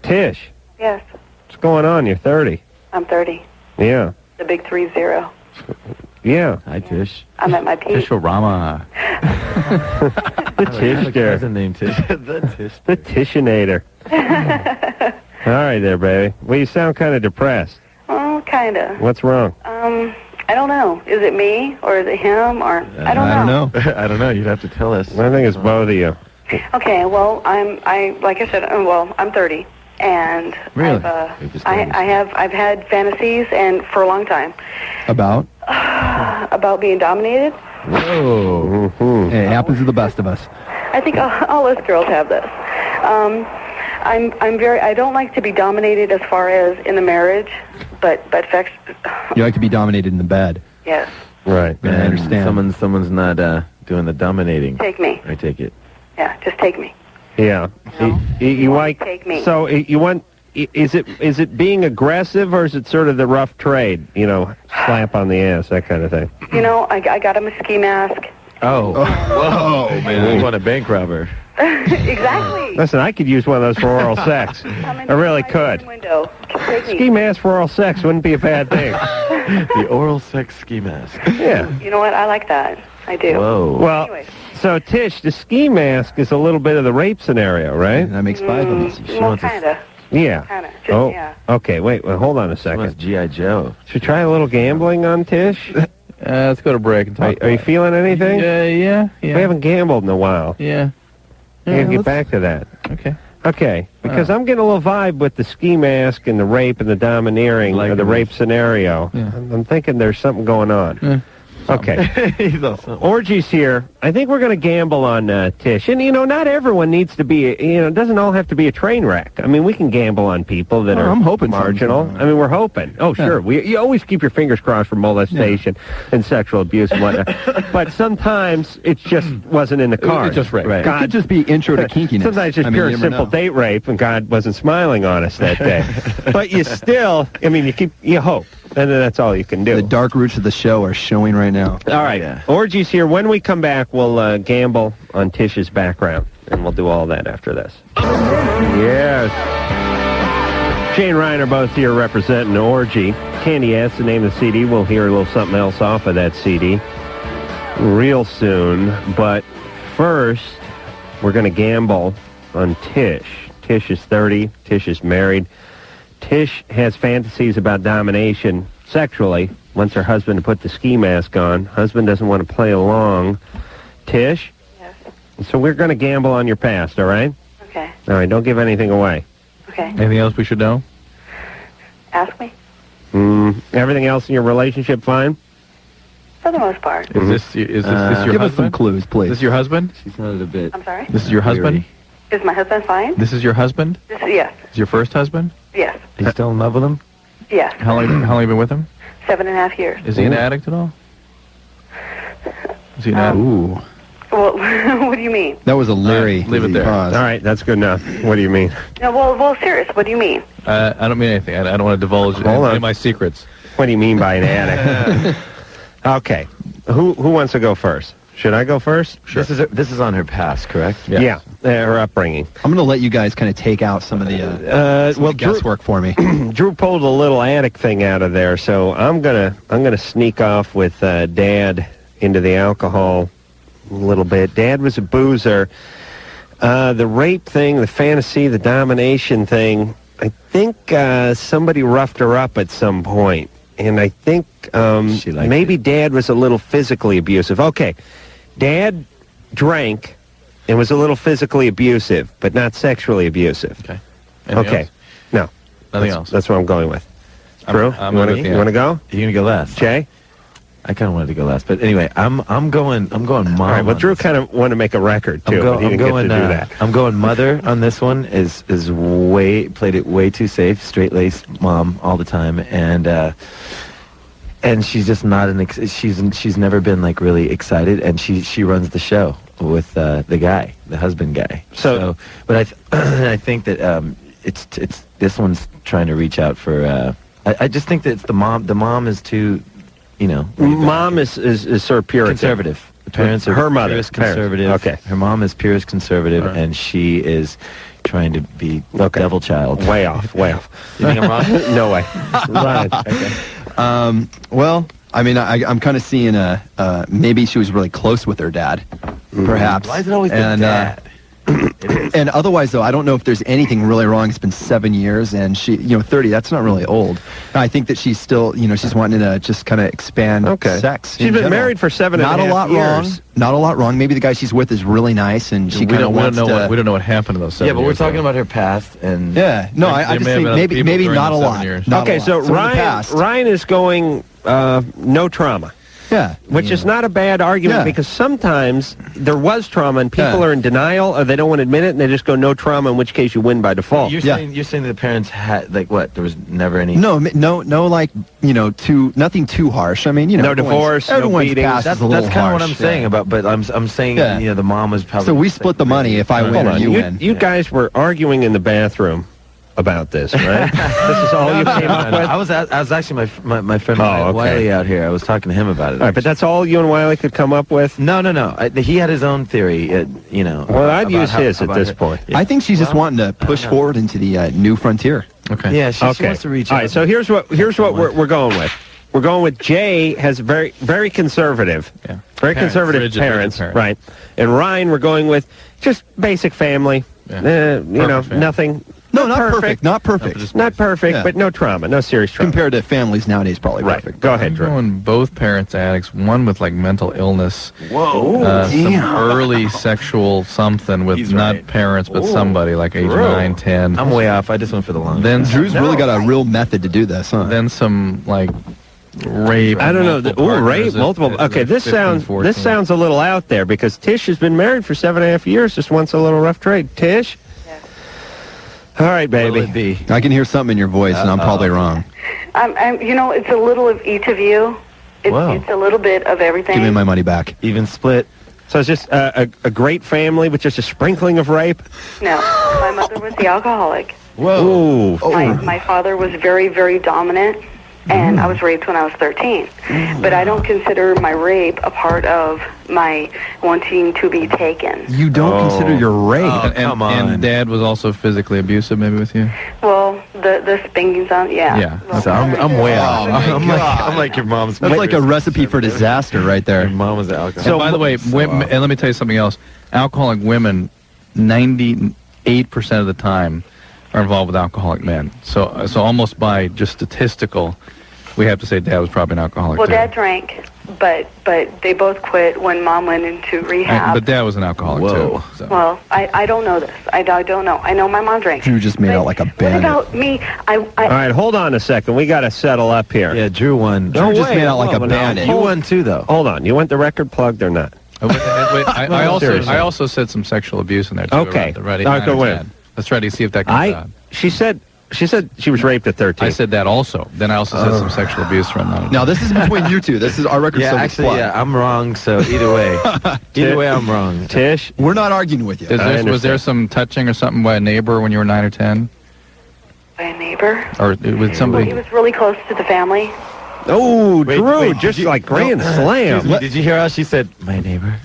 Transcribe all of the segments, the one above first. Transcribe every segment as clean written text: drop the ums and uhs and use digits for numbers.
Tish. Yes. What's going on? You're 30. I'm 30. Yeah. The big 30. Yeah. Hi, Tish. I'm at my peak. Tish-orama. The Tish there. Cousin named Tish. The Tish. The Tishinator. All right there, baby. Well, you sound kind of depressed. Oh, kind of. What's wrong? I don't know. Is it me or is it him or I don't know. I don't know. You'd have to tell us. I think it's both of you. Okay. Well, like I said, I'm 30, and Really? I've had fantasies and for a long time About? about being dominated. Whoa. Mm-hmm. It happens to the best of us. I think all us girls have this. I don't like to be dominated as far as in the marriage, but sex. You like to be dominated in the bed. Yes. Right. I understand. Someone's not doing the dominating. Take me. I take it. Yeah, just take me. Yeah. No. You like... Take me. So you want... Is it being aggressive or is it sort of the rough trade? You know, slap on the ass, that kind of thing. You know, I got him a ski mask. Oh. Whoa, man. You want a bank robber. Exactly. Listen, I could use one of those for oral sex. I really could. Window. Take me. Ski mask for oral sex wouldn't be a bad thing. The oral sex ski mask. Yeah. You know what? I like that. I do. Whoa. Well, Anyway. so Tish, the ski mask is a little bit of the rape scenario, right? That makes 5 of us. Well, kind of. Yeah. Kind of. Oh, Yeah. okay. Wait, hold on a What's second. G.I. Joe? Should we try a little gambling on Tish? Let's go to break and talk. Are you feeling anything? Yeah. We haven't gambled in a while. Yeah. We gotta get back to that. Okay. Okay, because I'm getting a little vibe with the ski mask and the rape and the domineering, Like or the the- rape scenario. Yeah. I'm thinking there's something going on. Yeah. Okay. He's awesome. Orgy's here. I think we're going to gamble on Tish. And, you know, not everyone needs to be, it doesn't all have to be a train wreck. I mean, we can gamble on people that are I'm hoping marginal. something. I mean, we're hoping. Oh, sure. You always keep your fingers crossed for molestation and sexual abuse and whatnot. But sometimes it just wasn't in the cards. just rape. Right. It could just be intro to kinkiness. Sometimes just I mean, pure you and never simple know. date rape, and God wasn't smiling on us that day. But you still, I mean, you hope. And then that's all you can do. The dark roots of the show are showing right now. All right. Yeah. Orgy's here. When we come back, we'll gamble on Tish's background, and we'll do all that after this. Yes. Jay and Ryan are both here representing Orgy. Candy S, the name of the CD. We'll hear a little something else off of that CD real soon. But first, we're going to gamble on Tish. Tish is 30. Tish is married. Tish has fantasies about domination sexually. Wants her husband to put the ski mask on. Husband doesn't want to play along. Tish? Yes. So we're going to gamble on your past, all right? Okay. All right, don't give anything away. Okay. Anything else we should know? Ask me. Everything else in your relationship fine? For the most part. Is this your Give us some husband? clues, Is please. this your husband? She sounded a bit... I'm sorry? This is your husband? Is my husband fine? This is your husband? Yes. Is your first husband? Yes. Are you still in love with him? Yes. How long have you been with him? 7.5 years. Is he an addict at all? Is he an addict? Ooh. Well, what do you mean? That was a Larry. Leave it there. Pause. All right, that's good enough. What do you mean? No, well, serious. What do you mean? I don't mean anything. I don't want to divulge Hold any on. of my secrets. What do you mean by an addict? Okay. Who wants to go first? Should I go first? Sure. This is on her past, correct? Yeah, her upbringing. I'm going to let you guys kind of take out some of the guesswork for me. Drew pulled a little attic thing out of there, so I'm gonna sneak off with Dad into the alcohol a little bit. Dad was a boozer. The rape thing, the fantasy, the domination thing, I think somebody roughed her up at some point. And I think maybe Dad was a little physically abusive. Okay, Dad drank and was a little physically abusive, but not sexually abusive. Okay. Anything else? No. Nothing else. That's what I'm going with. Drew, I'm you want with you. to go? You're gonna go last. Jay? I kind of wanted to go last, but anyway, I'm going mom. All right, well, on Drew this. kind of wanted to make a record, too, but he didn't get to do that. I'm going mother on this one. Played it way too safe, straight-laced mom all the time, and she's just not she's never been like really excited, and she runs the show with the husband guy. But I think that it's this one's trying to reach out for. I just think that it's the mom. The mom is too, Mom is sort of Puritan. conservative. The parents are Her mother. purist conservative. Okay. Her mom is purist conservative, and she is trying to be devil child. Way off, way off. You think I'm wrong? No way. Right. Okay. Well, I mean, I'm kind of seeing maybe she was really close with her dad, perhaps. Why is it always the dad? And otherwise, though, I don't know if there's anything really wrong. It's been 7 years, and she, 30, that's not really old. I think that she's still, she's wanting to just kind of expand sex. She's been married for 7.5 years. Not a lot wrong. Not a lot wrong. Maybe the guy she's with is really nice, and she kind of wants to... We don't know what happened to those 7 years. Yeah, but we're talking about her past, and... Yeah, no, I just think maybe not a lot. Okay, so Ryan is going no trauma. Yeah. Which is not a bad argument because sometimes there was trauma and people are in denial or they don't want to admit it and they just go no trauma, in which case you win by default. You're saying that the parents had, like, what? There was never any... No, like, nothing too harsh. I mean, no divorce, no beating. That's kind of what I'm saying about, but I'm saying, the mom was probably... So we split the money if I win or you win. You guys were arguing in the bathroom about this, right? This is all you came up with? I was actually my friend Wiley out here. I was talking to him about it. All right, but that's all you and Wiley could come up with? No. He had his own theory, Well, I'd use his at this point. Yeah. I think she's just wanting to push forward into the new frontier. Okay. Yeah, she wants to reach out. All right, so here's what we're going with. We're going with Jay has very, very conservative, very conservative parents, right? And Ryan, we're going with just basic family, nothing. No, not perfect. Not perfect. Not perfect, but no trauma, no serious trauma. Compared to families nowadays, probably perfect. Go ahead, Drew. Going both parents addicts, one with like mental illness. Whoa. Some early sexual something with not parents, but somebody like age 9, 10. I'm way off. I just went for the long. Then Drew's really got a real method to do this, huh? Then some like rape. I don't know. Rape, multiple. Okay, this sounds a little out there because Tish has been married for 7.5 years. Just wants a little rough trade. Tish. All right, baby. I can hear something in your voice, and I'm probably wrong. It's a little of each of you. It's a little bit of everything. Give me my money back. Even split. So it's just a great family with just a sprinkling of rape? No. My mother was the alcoholic. Whoa. My father was very, very dominant, and I was raped when I was 13. But I don't consider my rape a part of my wanting to be taken. You don't consider your rape? Oh, come on. And Dad was also physically abusive, maybe, with you? Well, the spankings on, Yeah. Well, so I'm way out. I'm like your mom's. That's like a recipe for disaster right there. Your mom was an alcoholic. So, by the way, and let me tell you something else. Alcoholic women, 98% of the time, are involved with alcoholic men. So almost by just statistical, we have to say Dad was probably an alcoholic. Well, too. Dad drank, but they both quit when Mom went into rehab. But Dad was an alcoholic too. So. Well, I don't know this. I don't know. I know my mom drank. Drew just made out like a bandit. What about me? All right, hold on a second. We got to settle up here. Yeah, Drew won. Drew just made out like a bandit. You won too, though. Hold on. You want the record plugged or not? I also said some sexual abuse in there too. Okay. Let's try to see if that comes out. She said she was raped at 13. I said that also. Then I also said some sexual abuse from that. Now, this is between you two. This is our record. I'm wrong, so either way. Either way, I'm wrong. Tish? We're not arguing with you. Was there some touching or something by a neighbor when you were 9 or 10? By a neighbor? Or with somebody? Well, he was really close to the family. Oh, Drew, just like grand slam. Did you hear how she said, my neighbor?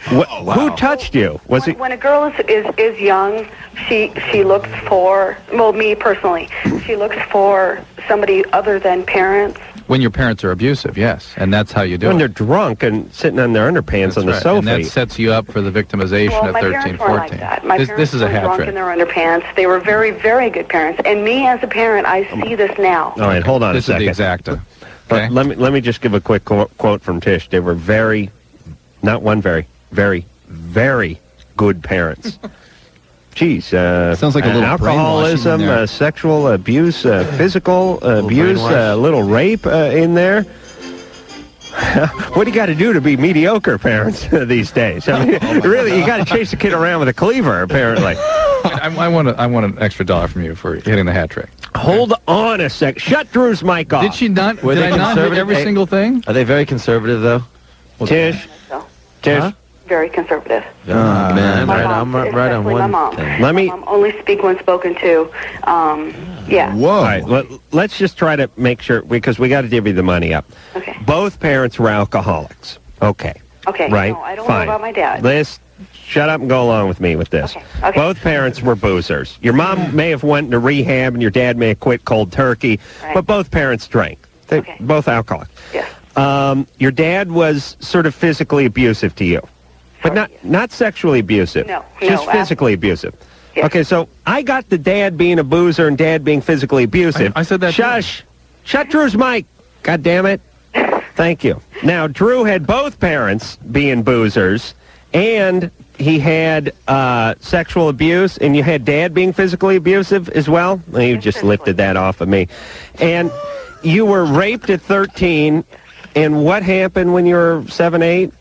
Who touched you? When a girl is young, she looks for, well, me personally, she looks for somebody other than parents. When your parents are abusive, yes, and that's how you do it. When they're drunk and sitting on their underpants on the sofa. And that sets you up for the victimization at 13, 14. Like that. My parents this is a were hat drunk trick. in their underpants. They were very, very good parents. And me as a parent, I see this now. All right, hold on a second. This is the exacta. Okay. Let me just give a quick quote from Tish. They were very, very good parents. Jeez, sounds like a little alcoholism, sexual abuse, physical abuse, a little rape in there. What do you got to do to be mediocre parents these days? I mean, really, you got to chase the kid around with a cleaver, apparently. I want an extra $1 from you for hitting the hat trick. Hold on a sec. Shut Drew's mic off. Did she not? Did I not hit every single thing? Are they very conservative, though? Tish? Tish? Huh? Very conservative. Oh, man. I'm right on one thing. My mom only speak when spoken to. Yeah. Whoa. All right, let's just try to make sure, because we got to divvy the money up. Okay. Both parents were alcoholics. Okay. Okay. Right. No, I don't Fine. know about my dad. shut up and go along with me with this. Okay. Both parents were boozers. Your mom may have went into rehab and your dad may have quit cold turkey, but both parents drank. They both alcoholics. Yes. Your dad was sort of physically abusive to you, but not sexually abusive. No. Just physically abusive. Yes. Okay, so I got the dad being a boozer and dad being physically abusive. I said that. Shush. Shut Drew's mic. God damn it. Thank you. Now, Drew had both parents being boozers, and he had sexual abuse, and you had dad being physically abusive as well. Well, you just lifted that off of me. And you were raped at 13, and what happened when you were 7, 8?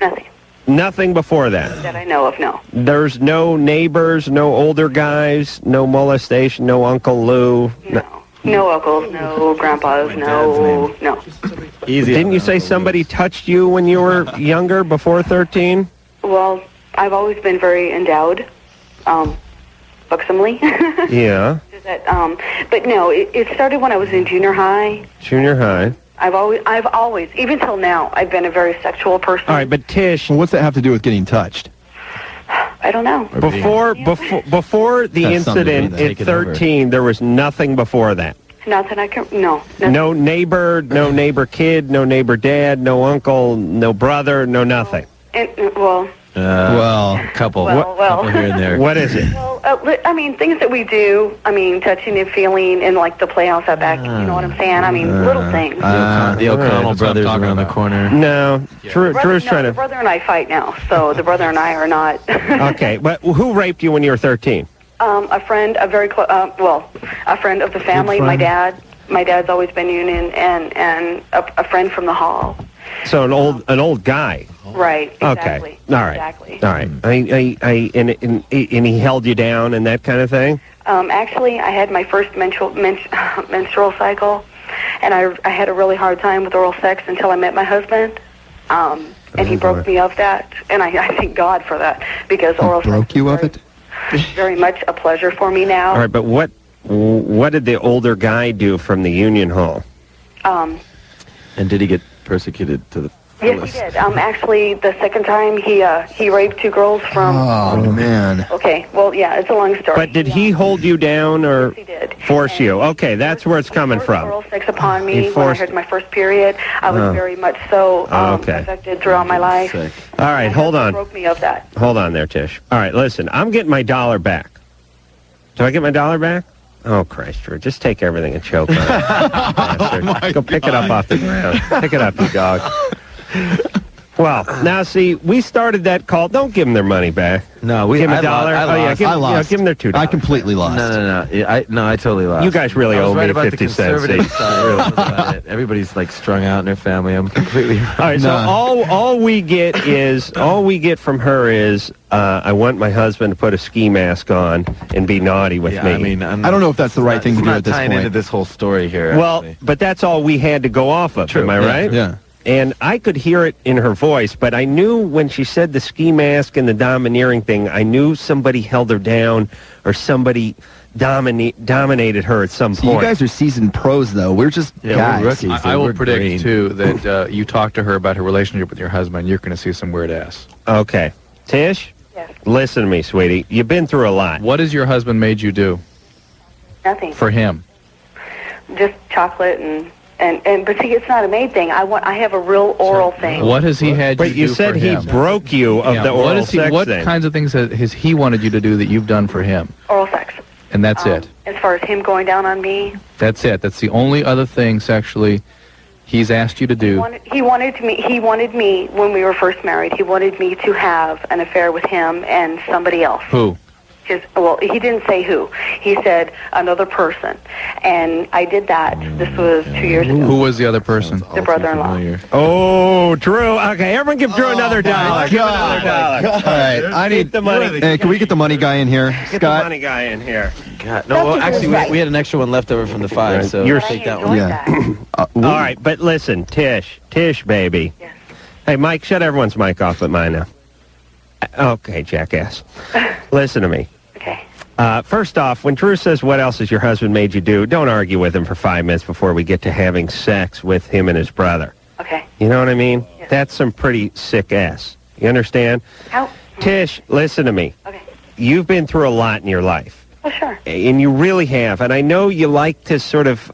Nothing. Nothing before that? That I know of, no. There's no neighbors, no older guys, no molestation, no Uncle Lou? No uncles, no grandpas, no. Easy. Didn't you say somebody touched you when you were younger, before 13? Well, I've always been very endowed, buxomly. Yeah. But no, it started when I was in junior high. Junior high. I've always, even till now, I've been a very sexual person. All right, but Tish... Well, what's that have to do with getting touched? I don't know. Before the incident at 13, there was nothing before that. Nothing I can... No. Nothing. No neighbor kid, no neighbor dad, no uncle, no brother, no nothing. Couple. Well. Here and there. What is it? Well, I mean, things that we do. I mean, touching and feeling in, like, the playhouse out back. You know what I'm saying? I mean, little things. The O'Connell brothers around the corner. No. Drew's trying to... The brother and I fight now, so the brother and I are not... Okay, but who raped you when you were 13? A friend, a friend of the family. My dad's always been union, and a friend from the hall. So an old guy. Right. Exactly. Okay. All right. Exactly. All right. And he held you down and that kind of thing. Actually, I had my first menstrual cycle, and I had a really hard time with oral sex until I met my husband. And he broke me of that, and I thank God for that, because oral sex broke you of it? Very much a pleasure for me now. All right, but what did the older guy do from the Union Hall? And did he get persecuted to the fullest? Yes, he did. Actually, the second time he raped 2 girls from... Oh, man. Okay, well, yeah, it's a long story. But did he hold you down or Yes, he did. force you? Okay, that's where it's coming from. Oral sex upon me when I had my first period. I was very much so affected throughout my life. All right, hold on. Broke me of that. Hold on there, Tish. All right, listen, I'm getting my dollar back. Do I get my dollar back? Oh, Christ, Drew, just take everything and choke on it. Go pick it up off the ground. Pick it up, you dog. Well, now see, we started that call. Don't give them their money back. No, give them $1. I lost. Give them their $2. I completely lost. No. I totally lost. You guys really owe me 50 cents. Everybody's like strung out in their family. I'm completely wrong. All right, so all we get from her is I want my husband to put a ski mask on and be naughty with me. I mean, I don't know if that's the right thing to do at this point. Tying into this whole story here. Well, actually. but that's all we had to go off of. True. Am I right? Yeah. And I could hear it in her voice, but I knew when she said the ski mask and the domineering thing, I knew somebody held her down or somebody dominated her at some point. You guys are seasoned pros, though. We're just guys. We're rookies. I will predict, too, that you talk to her about her relationship with your husband, you're going to see some weird ass. Okay. Tish? Yes. Listen to me, sweetie. You've been through a lot. What has your husband made you do? Nothing. For him? Just chocolate but see, it's not a maid thing. I have a real oral thing. What has he had you do for him? But you said he broke you of the oral sex what thing. Kinds of things has he wanted you to do that you've done for him? Oral sex. And that's it? As far as him going down on me. That's it. That's the only other thing sexually he's asked you to do. He wanted me when we were first married. He wanted me to have an affair with him and somebody else. Who? He didn't say who. He said another person. And I did that. This was 2 years ago. Who was the other person? The brother-in-law. Oh, Drew. Okay, everyone give Drew another dollar. Give him another dollar. All right, I need the money. Hey, can we get the money guy in here? Get the money guy in here. God, no, well, actually, we had an extra one left over from the 5, so You're take that one. Yeah. All right, but listen, Tish, baby. Yes. Hey, Mike, shut everyone's mic off but mine now. Okay, jackass. Listen to me. Okay. First off, when Drew says, what else has your husband made you do, don't argue with him for 5 minutes before we get to having sex with him and his brother. Okay. You know what I mean? Yes. That's some pretty sick ass. You understand? How? Tish, listen to me. Okay. You've been through a lot in your life. Oh, sure. And you really have. And I know you like to sort of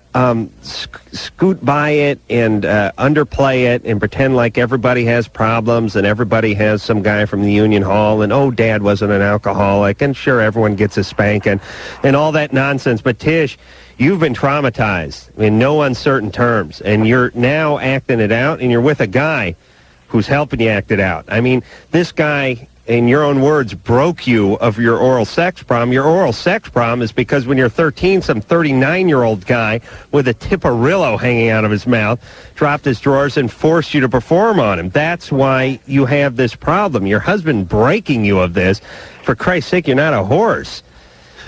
scoot by it and underplay it and pretend like everybody has problems and everybody has some guy from the union hall and, oh, Dad wasn't an alcoholic, and sure, everyone gets a spanking and all that nonsense. But, Tish, you've been traumatized in no uncertain terms, and you're now acting it out, and you're with a guy who's helping you act it out. I mean, this guy, in your own words, broke you of your oral sex problem. Your oral sex problem is because when you're 13, some 39-year-old guy with a Tiparillo hanging out of his mouth dropped his drawers and forced you to perform on him. That's why you have this problem. Your husband breaking you of this. For Christ's sake, you're not a horse.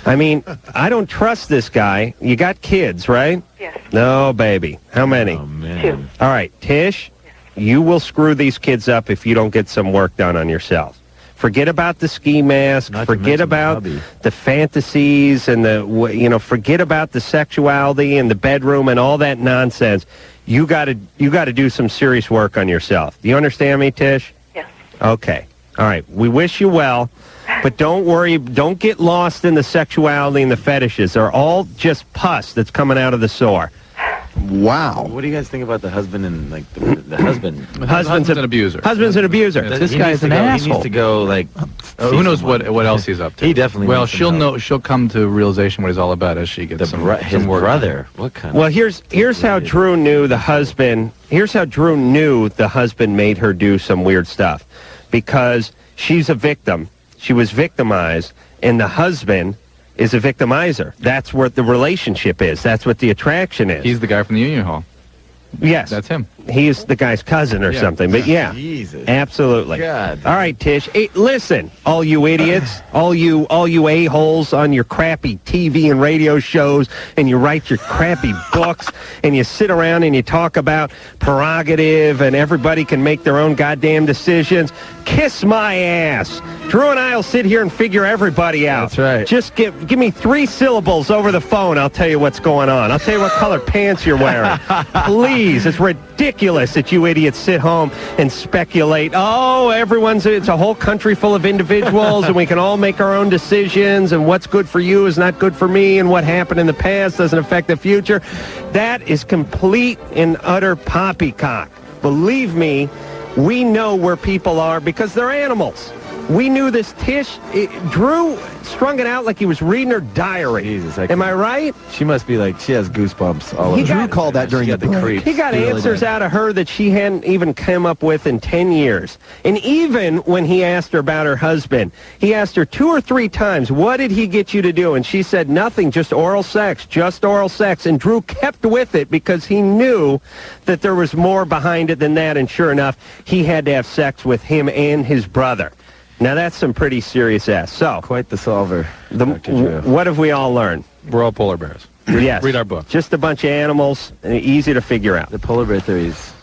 I mean, I don't trust this guy. You got kids, right? Yes. No, baby. How many? Oh, man. 2. All right, Tish, you will screw these kids up if you don't get some work done on yourself. Forget about the ski mask. Forget about the fantasies and forget about the sexuality and the bedroom and all that nonsense. You got to do some serious work on yourself. Do you understand me, Tish? Yes. Okay. All right. We wish you well, but don't worry. Don't get lost in the sexuality and the fetishes. They're all just pus that's coming out of the sore. Wow. What do you guys think about the husband and like the husband? Husband's an abuser. Husband's an abuser. This guy's an asshole. He needs to go like. Who knows what else he's up to? He definitely. Well, needs some she'll help. know. She'll come to realization what he's all about as she gets His some work. brother. What kind? Well, here's how Drew knew the husband. Here's how Drew knew the husband made her do some weird stuff, because she's a victim. She was victimized, and the husband is a victimizer. That's what the relationship is. That's what the attraction is. He's the guy from the union hall. Yes. That's him. He is the guy's cousin or something. But yeah, Jesus. absolutely. God. All right, Tish. Hey, listen, all you idiots, all you a-holes on your crappy TV and radio shows, and you write your crappy books, and you sit around and you talk about prerogative, and everybody can make their own goddamn decisions. Kiss my ass. Drew and I will sit here and figure everybody out. That's right. Just give me 3 syllables over the phone. I'll tell you what's going on. I'll tell you what color pants you're wearing. Please, it's ridiculous that you idiots sit home and speculate. Oh, it's a whole country full of individuals, and we can all make our own decisions, and what's good for you is not good for me, and what happened in the past doesn't affect the future. That is complete and utter poppycock. Believe me, we know where people are because they're animals. We knew this. Drew strung it out like he was reading her diary. Jesus, am I right? She must be like, she has goosebumps all over. Drew called that during the break. He got answers out of her that she hadn't even come up with in 10 years. And even when he asked her about her husband, he asked her 2 or 3 times, what did he get you to do? And she said, nothing, just oral sex, just oral sex. And Drew kept with it because he knew that there was more behind it than that. And sure enough, he had to have sex with him and his brother. Now, that's some pretty serious ass. So, quite the solver. What have we all learned? We're all polar bears. Yes. Read our book. Just a bunch of animals, and easy to figure out. The polar bear theories.